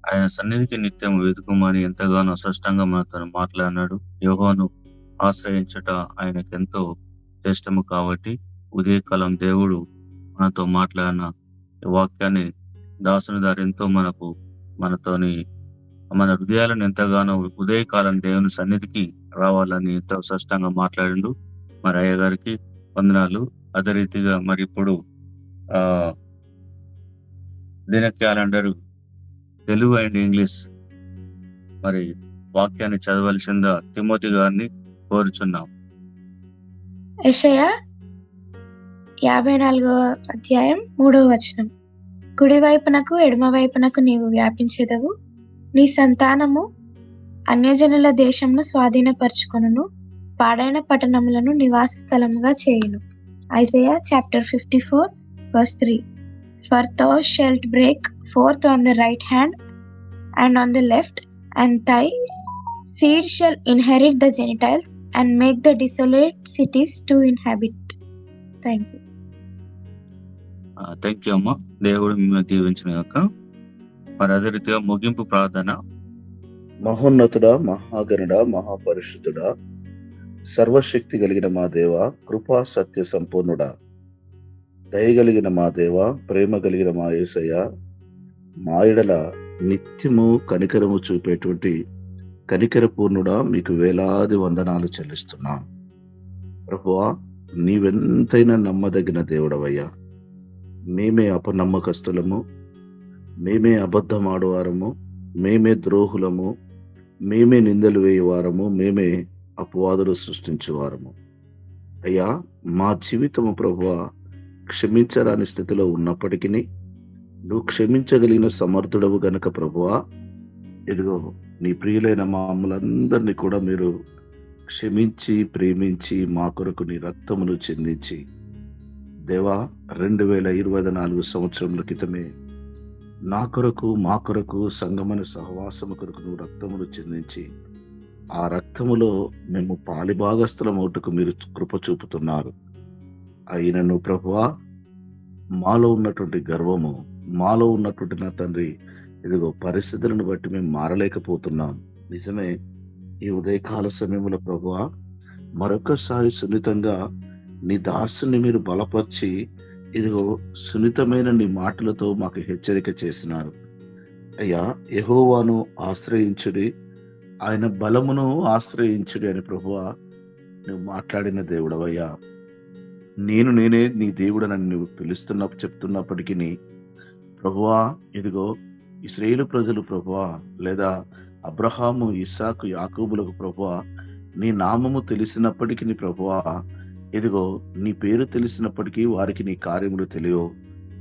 ఆయన సన్నిధికి నిత్యం వెతుకుమని ఎంతగానో స్పష్టంగా మనతో మాట్లాడినాడు. యెహోవాను ఆశ్రయించుట ఆయనకు ఎంతో శ్రేష్టము కాబట్టి ఉదయకాలం దేవుడు మనతో మాట్లాడిన ఈ వాక్యాన్ని దాసుని దారి ఎంతో మనతోని మన హృదయాలను ఎంతగానో ఉదయకాలం దేవుని సన్నిధికి రావాలని ఎంతో స్పష్టంగా మాట్లాడిండు. మరి అయ్య గారికి వందనాలు. అదే రీతిగా మరి ఇప్పుడు దిన క్యాలెండర్ తెలుగు అండ్ ఇంగ్లీష్ మరి వాక్యాన్ని చదవలసిందా తిమోతి గారిని కోరుచున్నాం. యెషయా 54వ అధ్యాయం 3వ వచనం. కుడివైపునకు ఎడమవైపునకు నీవు వ్యాపించెదవు, నీ సంతానము అన్యజనుల దేశంను స్వాధీనపరచుకొనును, పాడైన పట్టణములను నివాస స్థలముగా చేయును. Isaiah chapter 54 verse 3. For thou shalt break forth on the right hand and on the left, and thy Seed shall inherit the Gentiles and make the desolate cities to inhabit. Thank you. Thank you అమ్మా. దేవుడు మిమ్మల్ని దీవించిన గాక. మరి అదే రీతిగా ముగింపు ప్రార్థన. మహోన్నతుడా, మహాగణుడా, మహాపరిశుద్ధుడా, సర్వశక్తి కలిగిన మా దేవ, కృపా సత్య సంపూర్ణుడా, దయగలిగిన మా దేవ, ప్రేమ కలిగిన మా యేసయ్య, మా యెడల నిత్యము కనికరము చూపేటువంటి కనికర పూర్ణుడా, మీకు వేలాది వందనాలు చెల్లిస్తున్నాం. ప్రభువా, నీవెంతైనా నమ్మదగిన దేవుడవయ్యా. మేమే అపనమ్మకస్తులము, మేమే అబద్ధమాడువారము, మేమే ద్రోహులము, మేమే నిందలు వేయువారము, మేమే అపవాదులు సృష్టించేవారము. అయ్యా, మా జీవితము ప్రభువా క్షమించరాని స్థితిలో ఉన్నప్పటికీ నువ్వు క్షమించగలిగిన సమర్థుడవు గనక ప్రభువా, ఇదిగో నీ ప్రియులైన మమ్మల్ందరినీ కూడా మీరు క్షమించి ప్రేమించి మా కొరకు నీ రక్తమును చెందించి దేవా 2024 సంవత్సరముల క్రితమే నా కొరకు మా కొరకు సంగమన సహవాసము కొరకు నువ్వు రక్తమును చెందించి ఆ రక్తములో మేము పాలిభాగస్థులమౌటకు మీరు కృప చూపుతున్నారు. అయినను ప్రభువా, మాలో ఉన్నటువంటి గర్వము, మాలో ఉన్నటువంటి నా తండ్రి ఇదిగో పరిస్థితులను బట్టి మేము మారలేకపోతున్నాం. నిజమే, ఈ ఉదయకాల సమయంలో ప్రభువా మరొకసారి సున్నితంగా నీ దాసుని మీరు బలపరిచి ఇదిగో సున్నితమైన నీ మాటలతో మాకు హెచ్చరిక చేసినారు. అయ్యా, యెహోవాను ఆశ్రయించుడి, ఆయన బలమును ఆశ్రయించుడి అని ప్రభువా నువ్వు మాట్లాడిన దేవుడవయ్యా. నేనే నీ దేవుడనని నువ్వు చెప్తున్నప్పటికీ ప్రభువా, ఇదిగో ఇశ్రాయేలు ప్రజలు ప్రభువా, లేదా అబ్రహాము, ఇస్సాకు, యాకోబులకు ప్రభువా నీ నామము తెలిసినప్పటికీ ప్రభువా, ఇదిగో నీ పేరు తెలిసినప్పటికీ వారికి నీ కార్యములు తెలియవు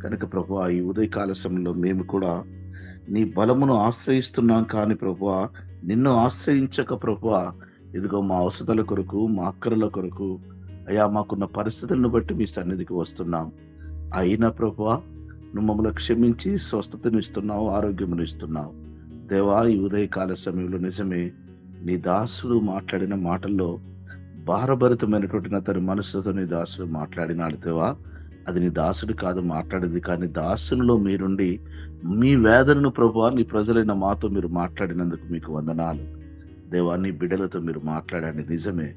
కనుక ప్రభువా, ఈ ఉదయకాల సమయంలో మేము కూడా నీ బలమును ఆశ్రయిస్తున్నాం కానీ ప్రభువా నిన్ను ఆశ్రయించక ప్రభువా, ఇదిగో మా అవసరాల కొరకు, మా అక్కరల కొరకు అయ్యా మాకున్న పరిస్థితులను బట్టి మీ సన్నిధికి వస్తున్నాం. అయినా ప్రభువా నువ్వు మమ్మల్ని క్షమించి స్వస్థతను ఇస్తున్నావు, ఆరోగ్యమును ఇస్తున్నావు. దేవా, ఈ ఉదయకాల సమయంలో నిజమే నీ దాసుడు మాట్లాడిన మాటల్లో భారభరితమైనటువంటి నా తన మనసుతో నీ దాసుడు మాట్లాడినాడు దేవా. అది నీ దాసుడు కాదు మాట్లాడింది, కానీ దాసునిలో మీరుండి మీ వేదనను ప్రభువా నీ ప్రజలైన మాతో మీరు మాట్లాడినందుకు మీకు వందనాలు దేవా. నీ బిడ్డలతో మీరు మాట్లాడండి. నిజమే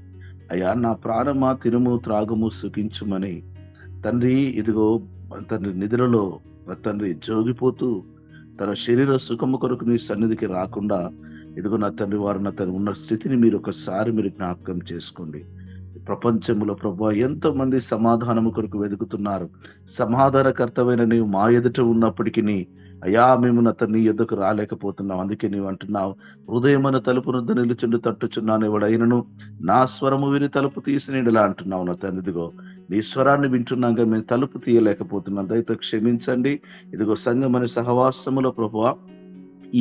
అయ్యా, నా ప్రాణమా తినుము త్రాగుము సుఖించుమని తండ్రి ఇదిగో తండ్రి నిద్రలో తండ్రి జోగిపోతూ తన శరీర సుఖము కొరకు నీ సన్నిధికి రాకుండా ఇదిగో నా తండ్రి వారు నా తండ్రి ఉన్న స్థితిని మీరు ఒకసారి మీరు జ్ఞాపకం చేసుకోండి. ప్రపంచంలో ప్రభువా ఎంతో మంది సమాధానము కొరకు వెతుకుతున్నారు. సమాధానకర్తమైన నీవు మా ఎదుట ఉన్నప్పటికీ అయ్యా మేము నా తండ్రి నీ ఎదుకు రాలేకపోతున్నాం. అందుకే నీవు అంటున్నావు, హృదయమైన తలుపును నిలుచుండి తట్టుచున్నాను, ఎవడైనను నా స్వరము విని తలుపు తీసినేలా అంటున్నావు. నా తండ్రి ఇదిగో నీ స్వరాన్ని వింటున్నాక మేము తలుపు తీయలేకపోతున్నాం. దయతో క్షమించండి. ఇదిగో సంగమని సహవాసములో ప్రభువా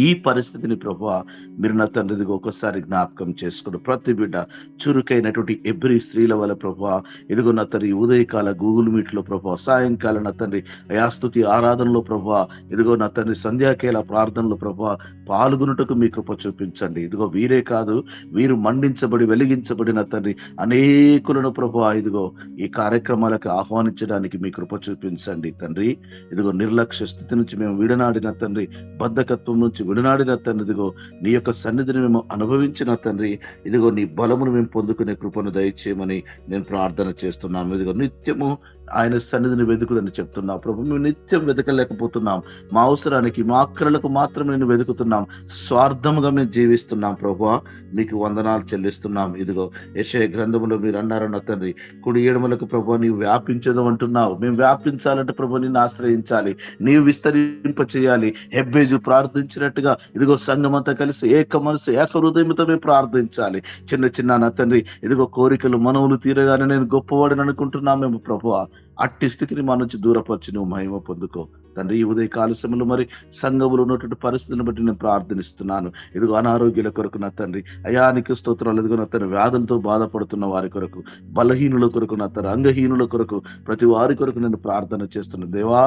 ఈ పరిస్థితిని ప్రభువా మీరు నా తండ్రి ఒకసారి జ్ఞాపకం చేసుకోండి. ప్రతి బిడ్డ చురుకైనటువంటి ఎబ్రి స్త్రీల వల్ల ప్రభువా ఇదిగో నా తండ్రి ఉదయకాల గూగుల్ మీట్ లో ప్రభువా, సాయంకాలం నా తండ్రి అయాస్తుతి ఆరాధనలో ప్రభువా, ఇదిగో నా తండ్రి సంధ్యాకేల ప్రార్థనలో ప్రభువా పాల్గొనుటకు మీ కృప చూపించండి. ఇదిగో వీరే కాదు, వీరు మండించబడి వెలిగించబడిన తండ్రి అనేకులను ప్రభువా ఇదిగో ఈ కార్యక్రమాలకు ఆహ్వానించడానికి మీ కృప చూపించండి తండ్రి. ఇదిగో నిర్లక్ష్య స్థితి నుంచి మేము విడనాడిన తండ్రి, బద్ధకత్వం నుంచి విడనాడిన తండ్రి, ఇదిగో నీ యొక్క సన్నిధిని మేము అనుభవించిన తండ్రి, ఇదిగో నీ బలమును మేము పొందుకునే కృపను దయచేయమని నేను ప్రార్థన చేస్తున్నాము. ఇదిగో నిత్యము ఆయన సన్నిధిని వెతుకుదని చెప్తున్నాం ప్రభు. మేము నిత్యం వెతకలేకపోతున్నాం. మా అవసరానికి మా అక్కరలకు మాత్రమే నేను వెతుకుతున్నాం. స్వార్థముగా మేము జీవిస్తున్నాం ప్రభువా, మీకు వందనాలు చెల్లిస్తున్నాం. ఇదిగో యెషయా గ్రంథములో మీరు అన్నారన్న తండ్రి, కుడి ఎడమలకు ప్రభు నీవు వ్యాపించదు అంటున్నావు. మేము వ్యాపించాలంటే ప్రభు నిన్ను ఆశ్రయించాలి, నీవు విస్తరింప చేయాలి. హెబ్బేజు ప్రార్థించినట్టుగా ఇదిగో సంఘమంతా కలిసి ఏక మనసు ఏక హృదయంతో మేము ప్రార్థించాలి. చిన్న చిన్న నా తండ్రి ఇదిగో కోరికలు మనవులు తీరగానే నేను గొప్పవాడిని అనుకుంటున్నాం మేము ప్రభువా. అట్టి స్థితిని మా నుంచి దూరపరిచి నువ్వు మహిమ పొందుకో తండ్రి. ఈ ఉదయ కాల సమయంలో మరి సంఘములో ఉన్నటువంటి పరిస్థితులను బట్టి నేను ప్రార్థనిస్తున్నాను. ఇదిగో అనారోగ్యాల కొరకు నా తండ్రి, అయానికి స్తోత్రాలు. ఇదిగో నా తండ్రి, వ్యాధులతో బాధపడుతున్న వారి కొరకు, బలహీనుల కొరకు నా తండ్రి, అంగహీనుల కొరకు, ప్రతి వారి కొరకు నేను ప్రార్థన చేస్తున్నాను. దేవా,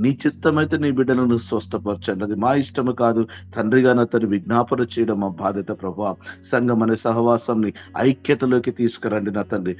నీ చిత్తమైతే నీ బిడ్డలను స్వస్థపరచండి. అది మా ఇష్టము కాదు తండ్రిగా నా తండ్రి, విజ్ఞాపన చేయడం మా బాధ్యత ప్రభా. సంఘం అనే సహవాసాన్ని ఐక్యతలోకి తీసుకురండి నా తండ్రి.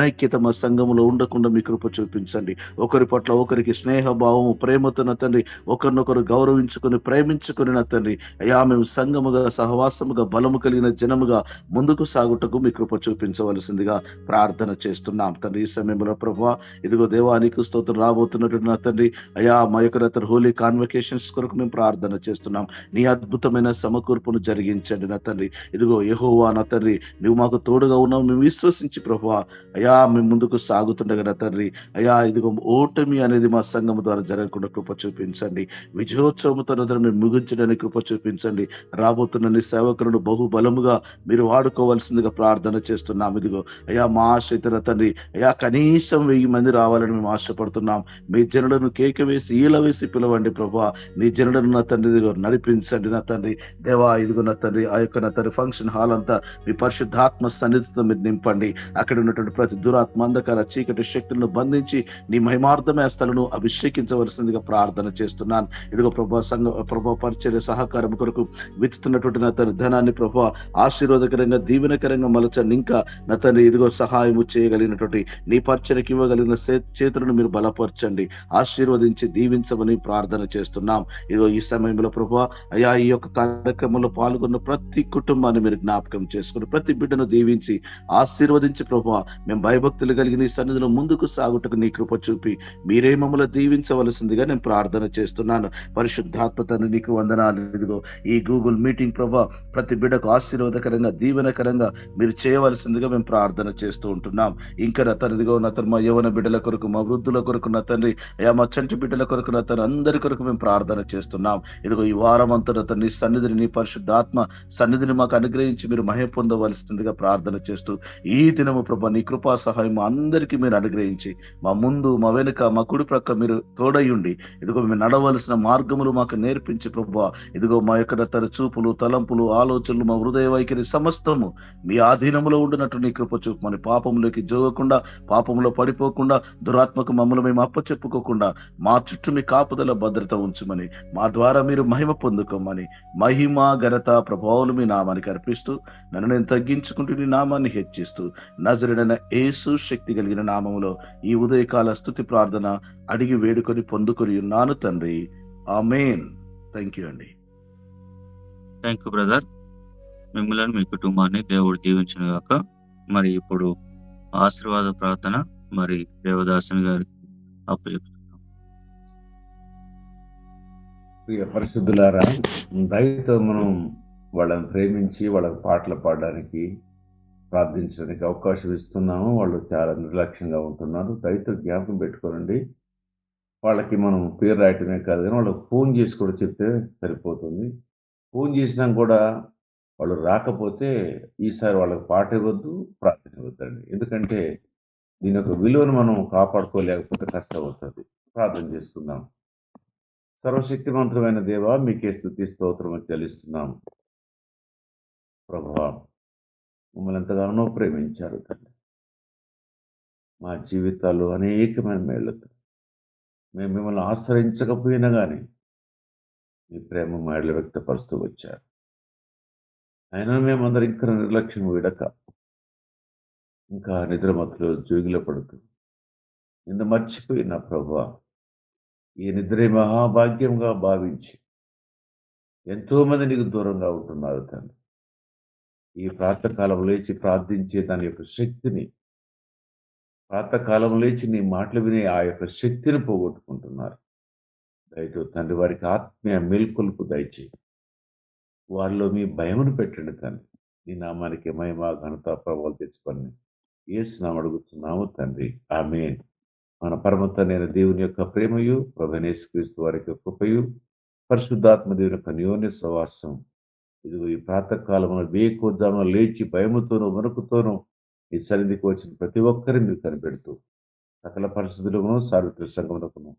ఐక్యత మా సంఘములో ఉండకుండా మీ కృప చూపించండి. ఒకరి పట్ల ఒకరికి స్నేహ భావము, ప్రేమతో నా తండ్రి, ఒకరినొకరు గౌరవించుకొని ప్రేమించుకొని నా తండ్రి, అయా మేము సంఘముగా సహవాసముగా బలము కలిగిన జనముగా ముందుకు సాగుటకు మీ కృప చూపించవలసిందిగా ప్రార్థన చేస్తున్నాం తండ్రి. ఈ సమయంలో ప్రభువా, ఇదిగో దేవానికి స్తోత్రం రాబోతున్నటువంటి నా తండ్రి, అయా మా యొక్క తండ్రి హోలీ కాన్వకేషన్స్ కొరకు మేము ప్రార్థన చేస్తున్నాం. నీ అద్భుతమైన సమకూర్పును జరిగించండి నా తండ్రి. ఇదిగో యెహోవా నా తండ్రి, నువ్వు మాకు తోడుగా ఉన్నావు, మేము విశ్వసించి ప్రభువా అయా మేము ముందుకు సాగుతుండగా నా తండ్రి, అయా ఇదిగో ఓటమి అనేది మా సంఘం ద్వారా జరగకుండా కృప చూపించండి. విజయోత్సవంతో మేము ముగించడానికి కృప చూపించండి. రాబోతున్న నీ సేవకులను బహుబలముగా మీరు వాడుకోవాల్సిందిగా ప్రార్థన చేస్తున్నాం. ఇదిగో అయా మా ఆశ ఇతర తండ్రి, అయా కనీసం 1000 మంది రావాలని మేము ఆశపడుతున్నాం. మీ జనులను కేక వేసి ఈల వేసి పిలవండి ప్రభా. నీ జనులను నా తండ్రి ఇదిగో నడిపించండి నా తండ్రి. దేవా, ఇదిగో నా తండ్రి, ఆ యొక్క నా తండ్రి ఫంక్షన్ హాల్ అంతా మీ పరిశుద్ధాత్మ సన్నిధితో మీరు నింపండి. అక్కడ ఉన్నటువంటి ప్రతి దురాత్మ, అంధకార, చీకటి శక్తులను బంధించి నీ మహిమార్థమే స్థలను అభిషేకించవలసిందిగా ప్రార్థన చేస్తున్నాను. ఇదిగో ప్రభా, ప్రభా పరిచర్య సహకారం కొరకు విత్తుతున్నటువంటి నా తన ధనాన్ని ప్రభా ఆశీర్వాదకరంగా దీవెనకరంగా మలచండి. ఇంకా నా తండ్రి ఇదిగో సహాయము చేయగలిగినటువంటి నీ పరిచర్యకి ఇవ్వగలిగిన చేతులను మీరు బలపరచండి, ఆశీర్వదించి దీవించమని ప్రార్థన చేస్తున్నాం. ఇదిగో ఈ సమయంలో ప్రభా అయా ఈ యొక్క కార్యక్రమంలో పాల్గొన్న ప్రతి కుటుంబాన్ని మీరు జ్ఞాపకం చేసుకుని ప్రతి బిడ్డను దీవించి ఆశీర్వదించి ప్రభా మేము భయభక్తులు కలిగిన ఈ సన్నిధిలో ముందుకు సాగుటకు నీ కృప చూపి మీరే మమ్మల్ని దీవించవలసిందిగా నేను ప్రార్థన చేస్తున్నాను. పరిశుద్ధాత్మతను నీకు వందనాలు. ఇదిగో ఈ గూగుల్ మీటింగ్ ప్రభా ప్రతి బిడ్డకు ఆశీర్వాదకరంగా దీవెనకరంగా మీరు చేయవలసిందిగా మేము ప్రార్థన చేస్తూ ఉంటున్నాం. ఇంకా నా తండ్రి ఇదిగో నా తండ్రి మా యవన బిడ్డల కొరకు, మా వృద్ధుల కొరకు నా తండ్రి, అయా మా చంటి బిడ్డల కొరకు నా తండ్రి, అందరి కొరకు మేము ప్రార్థన చేస్తున్నాం. ఇదిగో ఈ వారం అంతా నా తండ్రి సన్నిధిని, నీ పరిశుద్ధాత్మ సన్నిధిని మాకు అనుగ్రహించి మీరు మహిమ పొందవలసిందిగా ప్రార్థన చేస్తూ ఈ దినము ప్రభా నీ కృపా సహాయం అందరికీ మీరు అనుగ్రహించి మా ముందు, మా వెనుక, మా కుడి ప్రక్క మీరు తోడయుండి ఇదిగో మేము నడవలసిన మార్గములు మాకు నేర్పించి ప్రభా ఇదిగో మా యొక్క తన చూపులు, తలంపులు, ఆలోచనలు, మా హృదయ వైఖరి సమస్తము మీ ఆధీనములో ఉండినట్టు నీ కృప చూపమని, పాపంలోకి జోగకుండా, పాపంలో పడిపోకుండా, దురాత్మకు మమ్మల్ని మేము అప్పచెప్పుకోకుండా మా చుట్టూ మీ కాపుదల భద్రత ఉంచమని, మా ద్వారా మీరు మహిమ పొందుకోమని, మహిమ ఘనత ప్రభావాలు మీ నామానికి అర్పిస్తూ నన్ను నేను తగ్గించుకుంటూ నీ నామాన్ని హెచ్చిస్తూ నజరుడైన యేసు శక్తి కలిగిన నామములో ఈ ఉదయకాల స్తుతి ప్రార్థన అడిగి వేడుకొని పొందుకొని ఉన్నాను తండ్రి. ఆమేన్. థ్యాంక్ యూ అండి. Thank you brother. మిమ్మల్ని, మీ కుటుంబాన్ని దేవుడు దీవించును గాక. మరి ఇప్పుడు ఆశీర్వాద ప్రార్థన మరి దేవదాసుని గారికి అప్పచెప్తున్నాం. ప్రియ పరిశుద్ధులారా, దయతో మనం వాళ్ళని ప్రేమించి వాళ్ళకి పాటలు పాడడానికి, ప్రార్థించడానికి అవకాశం ఇస్తున్నాము. వాళ్ళు చాలా నిర్లక్ష్యంగా ఉంటున్నారు. దయతో జ్ఞాపకం పెట్టుకోనండి. వాళ్ళకి మనం పేరు రాయటమే కాదు కానీ వాళ్ళకి ఫోన్ చేసి కూడా చెప్తే సరిపోతుంది. ఫోన్ చేసినా కూడా వాళ్ళు రాకపోతే ఈసారి వాళ్ళకి పాట ఇవ్వద్దు, ప్రార్థన ఇవ్వద్దండి. ఎందుకంటే దీని యొక్క విలువను మనం కాపాడుకోలేకపోతే కష్టం అవుతుంది. ప్రార్థన చేసుకుందాం. సర్వశక్తిమంతుడైన దేవా, మీకే స్తుతి స్తోత్రం చెల్లిస్తున్నాం. ప్రభువా, మమ్మల్ని ఎంతగానో ప్రేమించారు తండ్రి. మా జీవితాలు అనేకమైన మేళ్ళతో మేము మిమ్మల్ని ఆశ్రయించకపోయినా కానీ మీ ప్రేమ మేళ్ళు వ్యక్తపరుస్తూ వచ్చారు. అయినా మేమందరం ఇంకా నిర్లక్ష్యం విడక ఇంకా నిద్రమత్తులో జోగిలో పడుతూ నిన్ను మర్చిపోయిన ప్రభువా, ఈ నిద్రే మహాభాగ్యంగా భావించి ఎంతో మంది నీకు దూరంగా ఉంటున్నారు తండ్రి. ఈ ప్రాతకాలం లేచి ప్రార్థించే దాని యొక్క శక్తిని, ప్రాతకాలం లేచి నీ మాటలు వినే ఆ యొక్క శక్తిని పోగొట్టుకుంటున్నారు. దయతో తండ్రి వారికి ఆత్మీయ మేల్కొల్పు దయచేయి. వారిలో మీ భయమును పెట్టండి తండ్రి. నీ నామానికి మహిమ ఘనత ప్రభావాలు తెచ్చుకొని యేసునామమున అడుగుతున్నాము తండ్రి. ఆమేన్. మన పరమ తండ్రి దేవుని యొక్క ప్రేమయు, ప్రభువైన యేసుక్రీస్తు వారి యొక్క కృపయు, పరిశుద్ధాత్మ దేవుని యొక్క అన్యోన్య సహవాసం ఇదిగో ఈ ప్రాతకాలమున వేకువజామున లేచి భయముతోనూ వణుకుతోనూ ఈ సన్నిధికి వచ్చిన ప్రతి ఒక్కరిని మీరు కనిపెడుతూ సకల పరిస్థితులను సార్వత్రిక సంగమునకును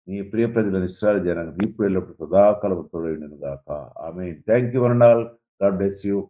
నీ ప్రియ ప్రజల ఇశ్రాయేలు జనానికి ఇప్పుడు వెళ్ళినప్పుడు సదాకాలం తోడైనను గాక. ఆమేన్. Thank you one and all. God bless you.